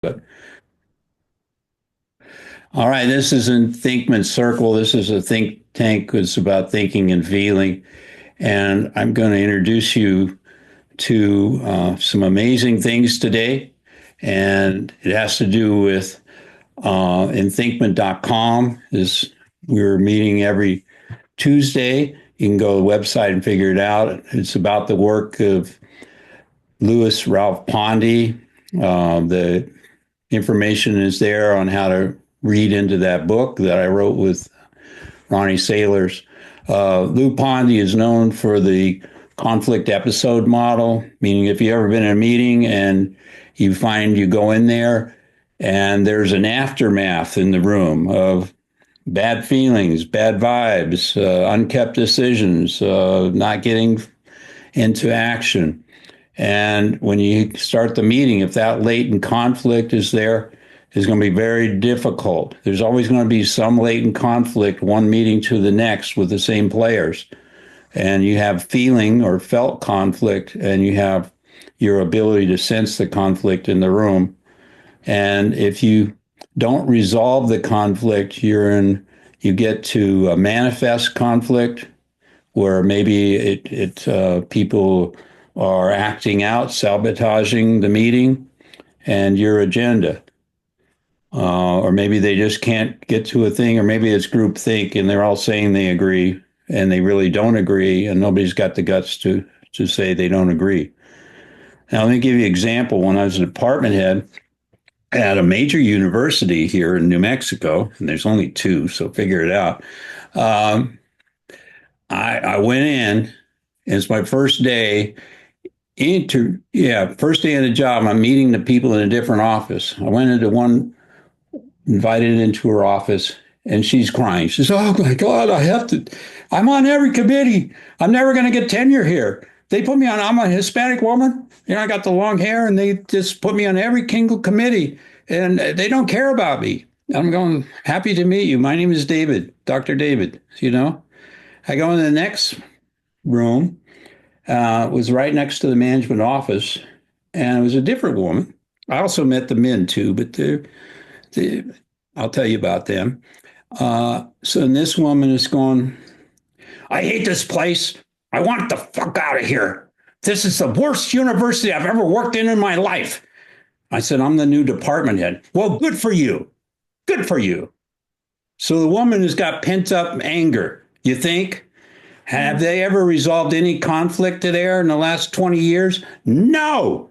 But all right, this is in Thinkman Circle. This is a think tank. It's about thinking and feeling. And I'm going to introduce you to some amazing things today. And it has to do with in thinkman.com is we're meeting every Tuesday. You can go to the website and figure it out. It's about the work of Louis Ralph Pondy. The information is there on how to read into that book that I wrote with Ronnie Sailors. Lou Pondy is known for the conflict episode model, meaning if you've ever been in a meeting and you find you go in there and there's an aftermath in the room of bad feelings, bad vibes, unkept decisions, not getting into action. And when you start the meeting, if that latent conflict is there, is going to be very difficult. There's always going to be some latent conflict, one meeting to the next with the same players. And you have feeling or felt conflict, and you have your ability to sense the conflict in the room. And if you don't resolve the conflict, you get to manifest conflict, where maybe people are acting out, sabotaging the meeting and your agenda. Or maybe they just can't get to a thing, or maybe it's group think and they're all saying they agree and they really don't agree, and nobody's got the guts to say they don't agree. Now, let me give you an example. When I was a department head at a major university here in New Mexico, and there's only two, so figure it out. Um, I went in, and it's my first day first day of the job. I'm meeting the people in a different office. I went into one, invited into her office, and she's crying. She says, "Oh my God, I'm on every committee. I'm never going to get tenure here. They put me on, I'm a Hispanic woman. I got the long hair, and they just put me on every single committee, and they don't care about me." I'm going, "Happy to meet you. My name is David, Dr. David." I go in the next room, was right next to the management office, and it was a different woman. I also met the men too, but I'll tell you about them. So this woman is going, "I hate this place. I want the fuck out of here. This is the worst university I've ever worked in my life." I said, "I'm the new department head." "Well, good for you. Good for you." So the woman has got pent up anger. You think? Have they ever resolved any conflict there in the last 20 years? No.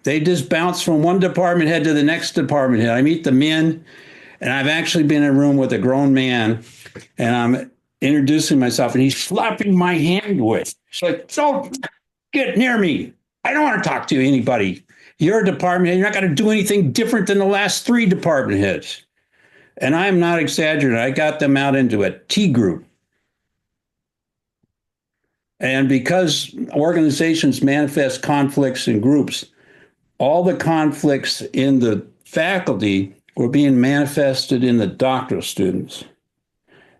They just bounce from one department head to the next department head. I meet the men, and I've actually been in a room with a grown man, and I'm introducing myself, and he's slapping my hand with. It's like, "Don't get near me. I don't want to talk to anybody. You're a department head. You're not going to do anything different than the last three department heads." And I'm not exaggerating. I got them out into a T group. And because organizations manifest conflicts in groups, all the conflicts in the faculty were being manifested in the doctoral students.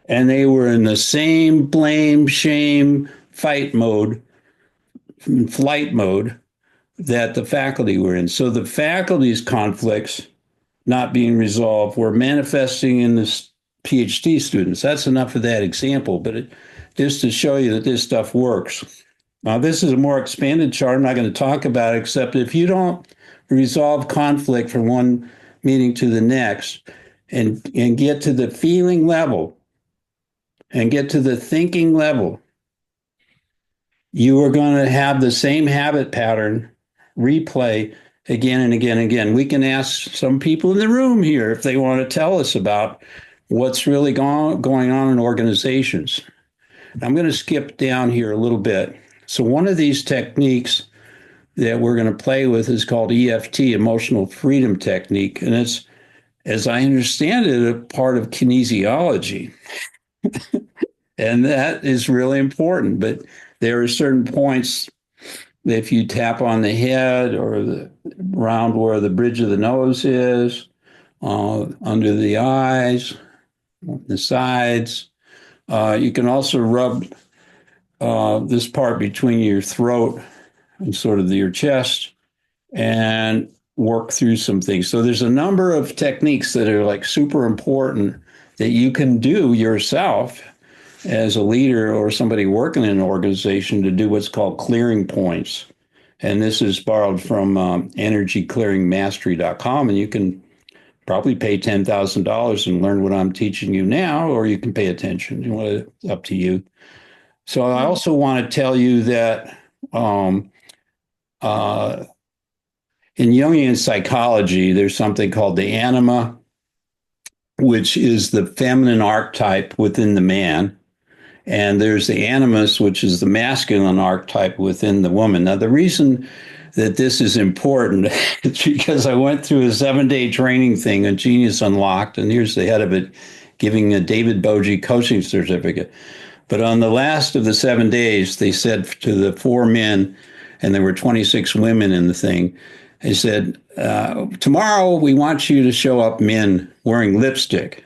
And they were in the same blame, shame, fight mode, flight mode that the faculty were in. So the faculty's conflicts not being resolved were manifesting in the PhD students. That's enough of that example, but just to show you that this stuff works. Now, this is a more expanded chart. I'm not going to talk about it, except if you don't resolve conflict from one meeting to the next and get to the feeling level and get to the thinking level, you are going to have the same habit pattern replay again and again and again. We can ask some people in the room here if they want to tell us about what's really going on in organizations. I'm going to skip down here a little bit. So one of these techniques that we're going to play with is called EFT, Emotional Freedom Technique. And it's, as I understand it, a part of kinesiology. And that is really important. But there are certain points, if you tap on the head or around where the bridge of the nose is, under the eyes, the sides. You can also rub this part between your throat and sort of your chest, and work through some things. So there's a number of techniques that are like super important that you can do yourself as a leader or somebody working in an organization to do what's called clearing points. And this is borrowed from energyclearingmastery.com. And you can probably pay $10,000 and learn what I'm teaching you now, or you can pay attention. It's up to you. So I also want to tell you that in Jungian psychology, there's something called the anima, which is the feminine archetype within the man. And there's the animus, which is the masculine archetype within the woman. Now, the reason that this is important is because I went through a 7-day training thing on Genius Unlocked, and here's the head of it giving a David Boje coaching certificate. But on the last of the 7 days, they said to the 4 men, and there were 26 women in the thing, they said, tomorrow we want you to show up men wearing lipstick.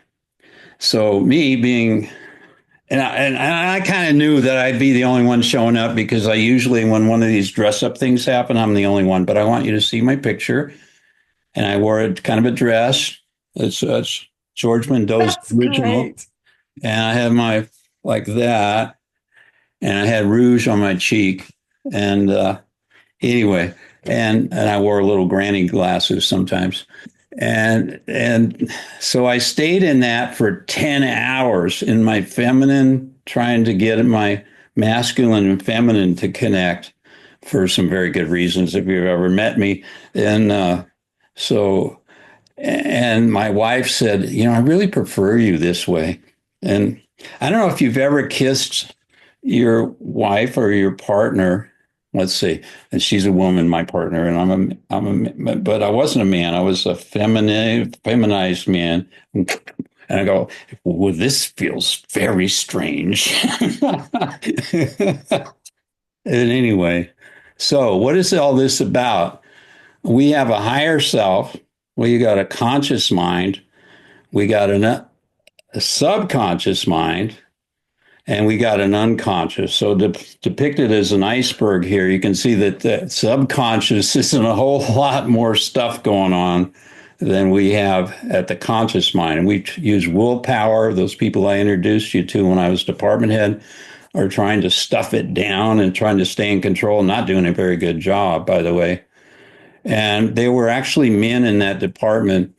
So me being, and I kind of knew that I'd be the only one showing up because I usually, when one of these dress up things happen, I'm the only one. But I want you to see my picture. And I wore a kind of a dress. It's George Mendoza's original. Great. And I had my, like that. And I had rouge on my cheek. And anyway, and I wore little granny glasses sometimes. And so I stayed in that for 10 hours in my feminine, trying to get my masculine and feminine to connect for some very good reasons, if you've ever met me. And and my wife said, I really prefer you this way. And I don't know if you've ever kissed your wife or your partner. Let's see. And she's a woman, my partner, and but I wasn't a man. I was a feminized man. And I go, well, this feels very strange. And anyway, so what is all this about? We have a higher self. We got a conscious mind. We got a subconscious mind. And we got an unconscious. So depicted as an iceberg here, you can see that the subconscious is in a whole lot more stuff going on than we have at the conscious mind. And we use willpower. Those people I introduced you to when I was department head are trying to stuff it down and trying to stay in control, not doing a very good job, by the way. And there were actually men in that department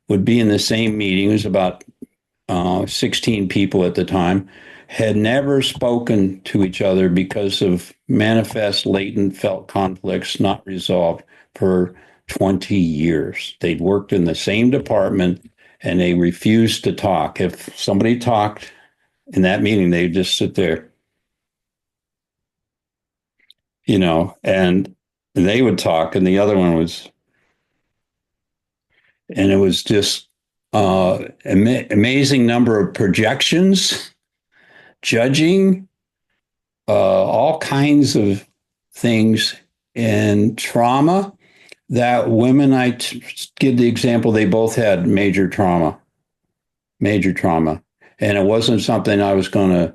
would be in the same meeting. It was about 16 people at the time, had never spoken to each other because of manifest, latent, felt conflicts not resolved for 20 years. They'd worked in the same department and they refused to talk. If somebody talked in that meeting, they'd just sit there, and they would talk and the other one was, and it was just amazing number of projections, judging, all kinds of things, and trauma that women, give the example, they both had major trauma. And it wasn't something I was going to,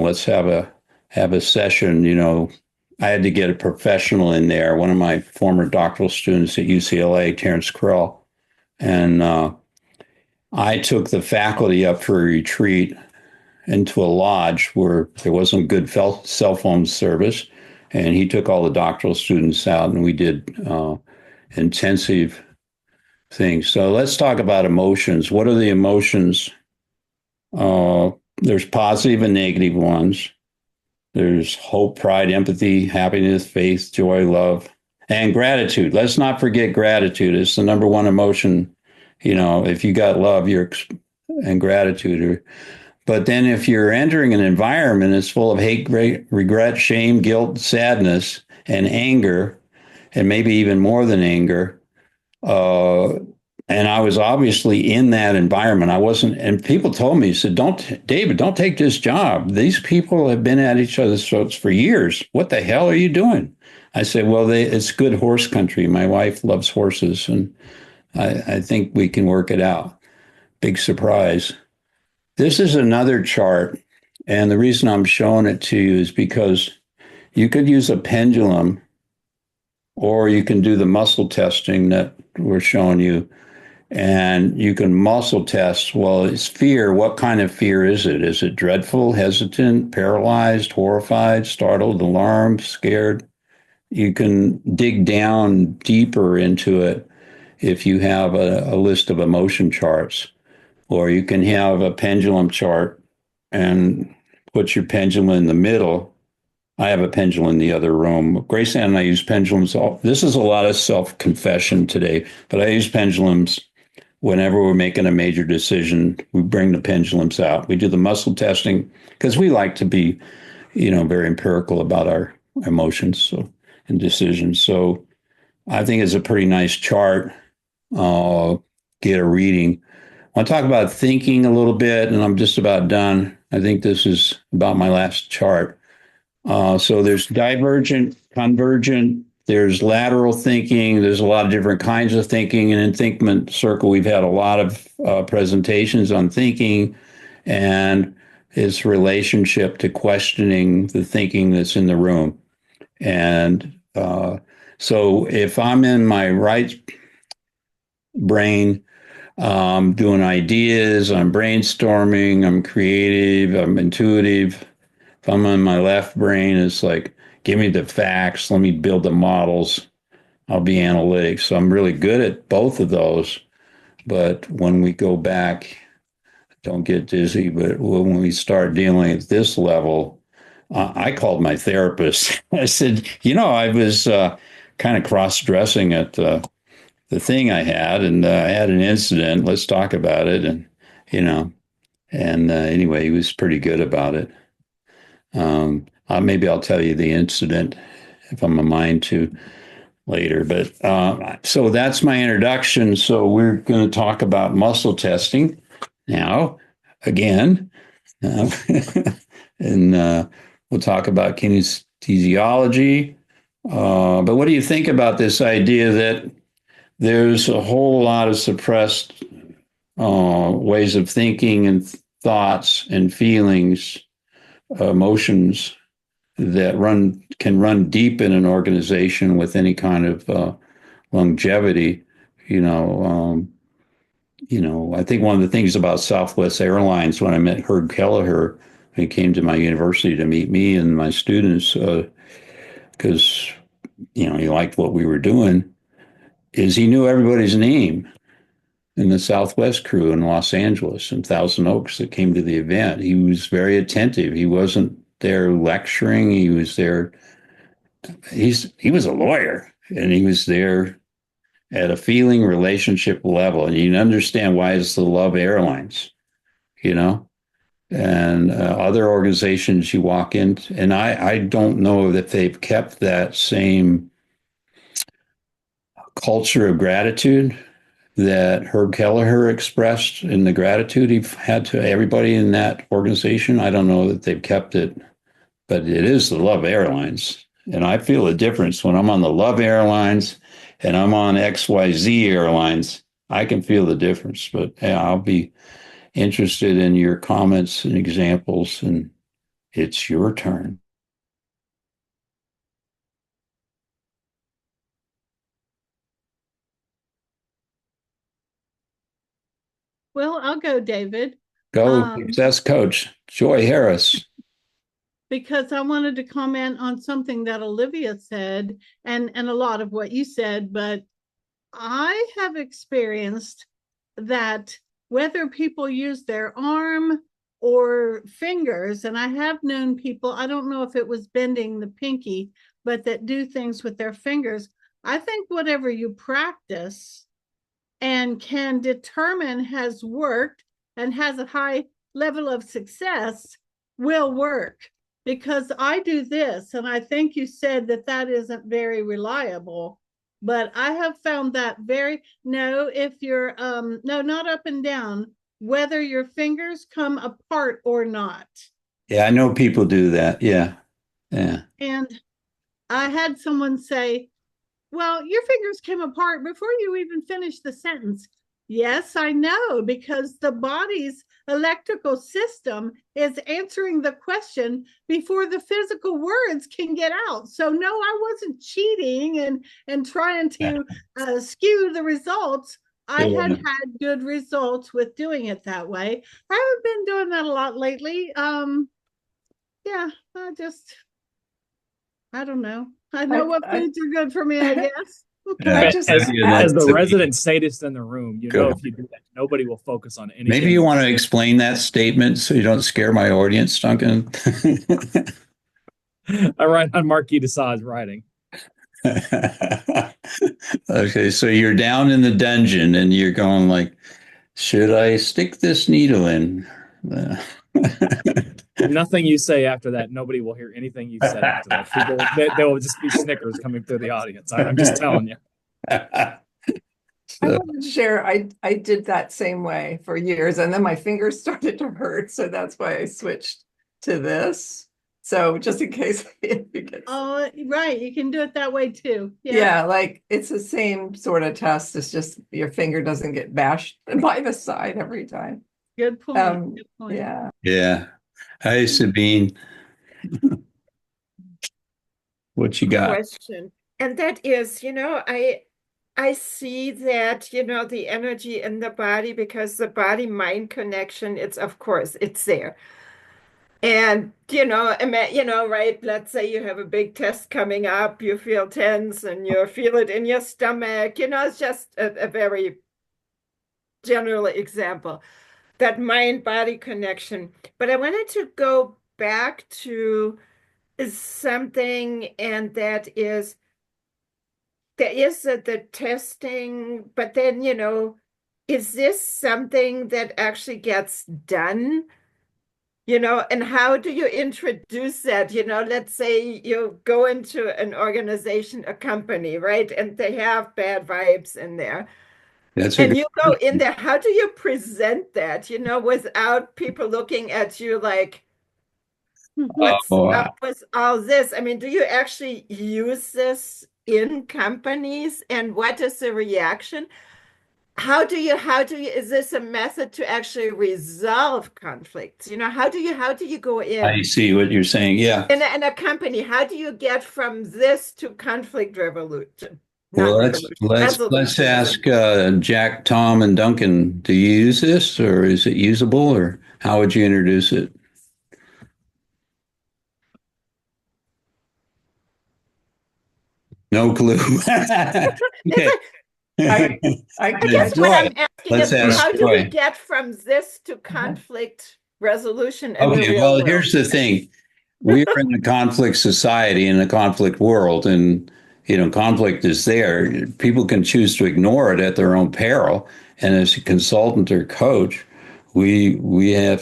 let's have a session, I had to get a professional in there. One of my former doctoral students at UCLA, Terrence Krell, and I took the faculty up for a retreat into a lodge where there wasn't good cell phone service. And he took all the doctoral students out and we did intensive things. So let's talk about emotions. What are the emotions? There's positive and negative ones. There's hope, pride, empathy, happiness, faith, joy, love, and gratitude. Let's not forget gratitude. It's the number one emotion. If you got love, and gratitude. But then if you're entering an environment that's full of hate, regret, shame, guilt, sadness, and anger, and maybe even more than anger, and I was obviously in that environment. I wasn't, and people told me, said, David, don't take this job. These people have been at each other's throats for years. What the hell are you doing? I said, well, it's good horse country. My wife loves horses, and I think we can work it out. Big surprise. This is another chart, and the reason I'm showing it to you is because you could use a pendulum or you can do the muscle testing that we're showing you. And you can muscle test. Well, it's fear. What kind of fear is it? Is it dreadful, hesitant, paralyzed, horrified, startled, alarmed, scared? You can dig down deeper into it if you have a list of emotion charts, or you can have a pendulum chart and put your pendulum in the middle. I have a pendulum in the other room. Grace and I use pendulums. This is a lot of self-confession today, but I use pendulums whenever we're making a major decision. We bring the pendulums out. We do the muscle testing because we like to be, very empirical about our emotions and decisions. So I think it's a pretty nice chart. Get a reading. I want to talk about thinking a little bit, and I'm just about done. I think this is about my last chart. So there's divergent, convergent, there's lateral thinking, there's a lot of different kinds of thinking. And in Thinkment Circle, we've had a lot of presentations on thinking and its relationship to questioning the thinking that's in the room. And so if I'm in my right brain, doing ideas, I'm brainstorming, I'm creative, I'm intuitive. If I'm in my left brain, it's like, give me the facts, let me build the models, I'll be analytic. So I'm really good at both of those. But when we go back, don't get dizzy, but when we start dealing at this level, I called my therapist. I said, I was kind of cross dressing at the thing I had, and I had an incident. Let's talk about it. And, anyway, he was pretty good about it. Maybe I'll tell you the incident if I'm a mind to later. But so that's my introduction. So we're going to talk about muscle testing now again. Uh, and we'll talk about kinesiology. But what do you think about this idea that there's a whole lot of suppressed ways of thinking and thoughts and feelings, emotions that can run deep in an organization with any kind of longevity? I think one of the things about Southwest Airlines, when I met Herb Kelleher, he came to my university to meet me and my students because he liked what we were doing, is he knew everybody's name in the Southwest crew in Los Angeles and Thousand Oaks that came to the event. He was very attentive. He wasn't there lecturing. He was there. He was a lawyer, and he was there at a feeling relationship level. And you can understand why it's the Love Airlines, and other organizations you walk in. And I don't know that they've kept that same culture of gratitude that Herb Kelleher expressed in the gratitude he had to everybody in that organization. I don't know that they've kept it, but it is the Love Airlines. And I feel a difference when I'm on the Love Airlines and I'm on XYZ Airlines. I can feel the difference, but yeah, I'll be interested in your comments and examples, and it's your turn. Well, I'll go, David, Go, um, success coach, Joy Harris. because I wanted to comment on something that Olivia said and a lot of what you said, but I have experienced that whether people use their arm or fingers, and I have known people, I don't know if it was bending the pinky, but that do things with their fingers. I think whatever you practice and can determine has worked and has a high level of success will work. Because I do this, and I think you said that that isn't very reliable, but I have found that if you're, no, not up and down, whether your fingers come apart or not. Yeah, I know people do that. Yeah. Yeah. And I had someone say, well, your fingers came apart before you even finished the sentence. Yes, I know, because the body's electrical system is answering the question before the physical words can get out. So no, I wasn't cheating and trying to skew the results. I had had good results with doing it that way. I haven't been doing that a lot lately. Yeah, I don't know. I know what foods are good for me, I guess. Yeah, as the resident sadist in the room, you know, if you do that, nobody will focus on anything. Maybe you want to explain that statement so you don't scare my audience, Duncan. I write on Marquis de Sade's writing. Okay, so you're down in the dungeon and you're going like, should I stick this needle in? Nothing you say after that, nobody will hear anything you said after that. People, there will just be snickers coming through the audience. I'm just telling you. I want to share, I did that same way for years, and then my fingers started to hurt, so that's why I switched to this. So just in case it gets... Oh, right. You can do it that way too. Yeah, like it's the same sort of test. It's just your finger doesn't get bashed by the side every time. Good point. Good point. Yeah. Yeah. Hi, Sabine. What you got? Question. And that is, you know, I see that, you know, the energy in the body, because the body-mind connection, it's, of course, it's there. And, you know, right, let's say you have a big test coming up, you feel tense and you feel it in your stomach, you know, it's just a very general example, that mind-body connection. But I wanted to go back to something, and that is, there is the testing, but then, you know, is this something that actually gets done? You know, and how do you introduce that? You know, let's say you go into an organization, a company, right? And they have bad vibes in there. And you go in there, how do you present that, you know, without people looking at you like, what's up with all this? I mean, do you actually use this in companies, and what is the reaction? How do you, is this a method to actually resolve conflicts? You know, how do you go in? I see what you're saying. Yeah. In a company, how do you get from this to conflict resolution? Well, let's ask Jack, Tom, and Duncan. Do you use this, or is it usable, or how would you introduce it? No clue. Okay. I guess what I'm asking is, how do we get from this to conflict resolution in the real world? Here's the thing. We are in a conflict society, in a conflict world, and you know, conflict is there. People can choose to ignore it at their own peril. And as a consultant or coach, we can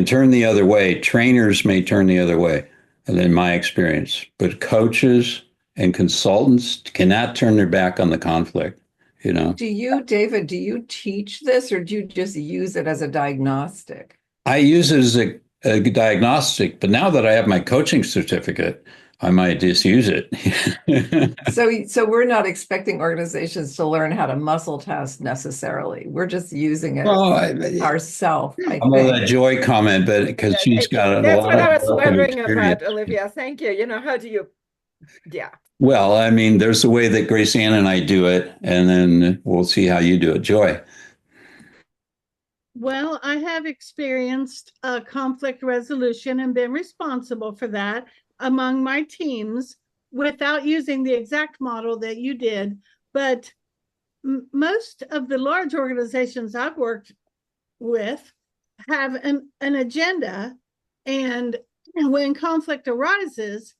turn the other way. Trainers may turn the other way, in my experience, but coaches and consultants cannot turn their back on the conflict. You know. David, do you teach this, or do you just use it as a diagnostic? I use it as a diagnostic, but now that I have my coaching certificate, I might just use it. So we're not expecting organizations to learn how to muscle test necessarily. We're just using it ourselves. I love that Joy comment, but because she's got a that's lot what I was of wondering experience. about, Olivia. Thank you. You know, how do you? Yeah. Well, I mean, there's the way that Grace Ann and I do it, and then we'll see how you do it, Joy. Well, I have experienced conflict resolution and been responsible for that among my teams without using the exact model that you did. But most of the large organizations I've worked with have an agenda. And when conflict arises,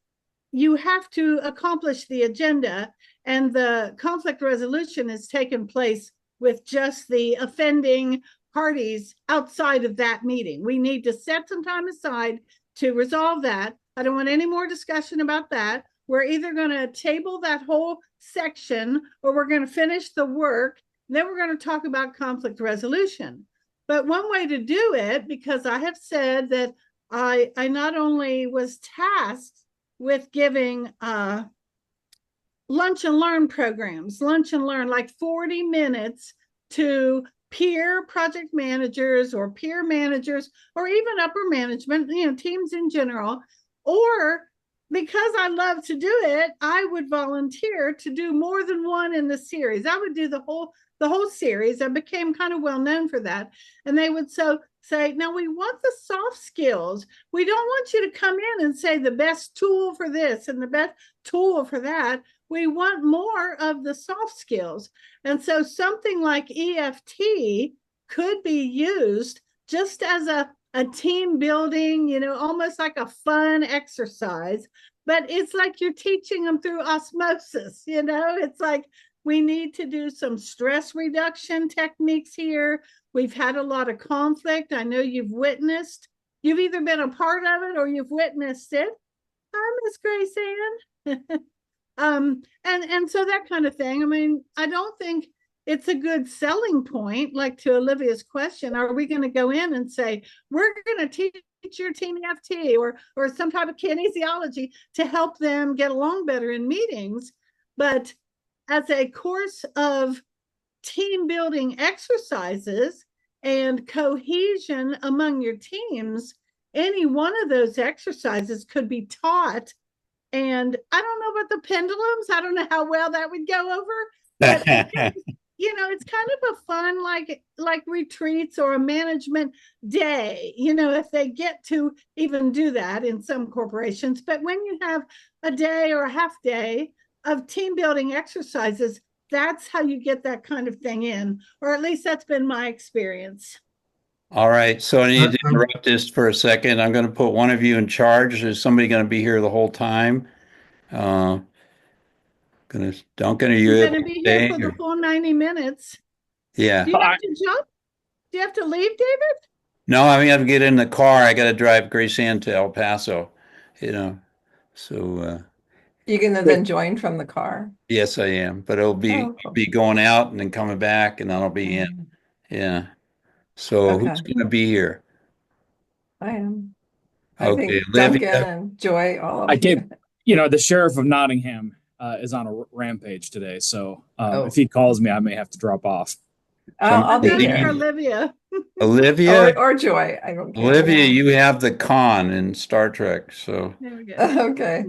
you have to accomplish the agenda. And the conflict resolution has taken place with just the offending parties outside of that meeting. We need to set some time aside to resolve that. I don't want any more discussion about that. We're either going to table that whole section, or we're going to finish the work. Then we're going to talk about conflict resolution. But one way to do it, because I have said that I not only was tasked with giving lunch and learn programs, like 40 minutes to peer project managers or peer managers or even upper management, teams in general, or because I love to do it, I would volunteer to do more than one in the series. I would do the whole series. I became kind of well known for that. And they would say, now we want the soft skills. We don't want you to come in and say the best tool for this and the best tool for that. We want more of the soft skills. And so something like EFT could be used just as a team building, almost like a fun exercise, but it's like you're teaching them through osmosis, it's like we need to do some stress reduction techniques here. We've had a lot of conflict. I know you've either been a part of it or you've witnessed it. Hi, Miss Grace Ann. And so that kind of thing. I mean, I don't think it's a good selling point, like to Olivia's question, are we going to go in and say, we're going to teach your team EFT or some type of kinesiology to help them get along better in meetings? But as a course of team building exercises and cohesion among your teams, any one of those exercises could be taught. And I don't know about the pendulums. I don't know how well that would go over. But it's kind of a fun, like retreats or a management day, if they get to even do that in some corporations. But when you have a day or a half day of team building exercises, that's how you get that kind of thing in, or at least that's been my experience. All right. So I need to interrupt this for a second. I'm going to put one of you in charge. Is somebody going to be here the whole time? Duncan, are you going to be here for the full 90 minutes? Yeah. Do you have to jump? Do you have to leave, David? No, I have to get in the car. I got to drive Grace Ann to El Paso, so. You can then join from the car? Yes, I am, but it'll be going out and then coming back, and then I'll be in. Yeah. So who's going to be here? I am. Okay, I think Olivia. Duncan and Joy, all of you. The sheriff of Nottingham is on a rampage today, so if he calls me, I may have to drop off. I'll be here. Olivia. Olivia or Joy. I don't care. Olivia, you have the con in Star Trek, so There we go. Okay.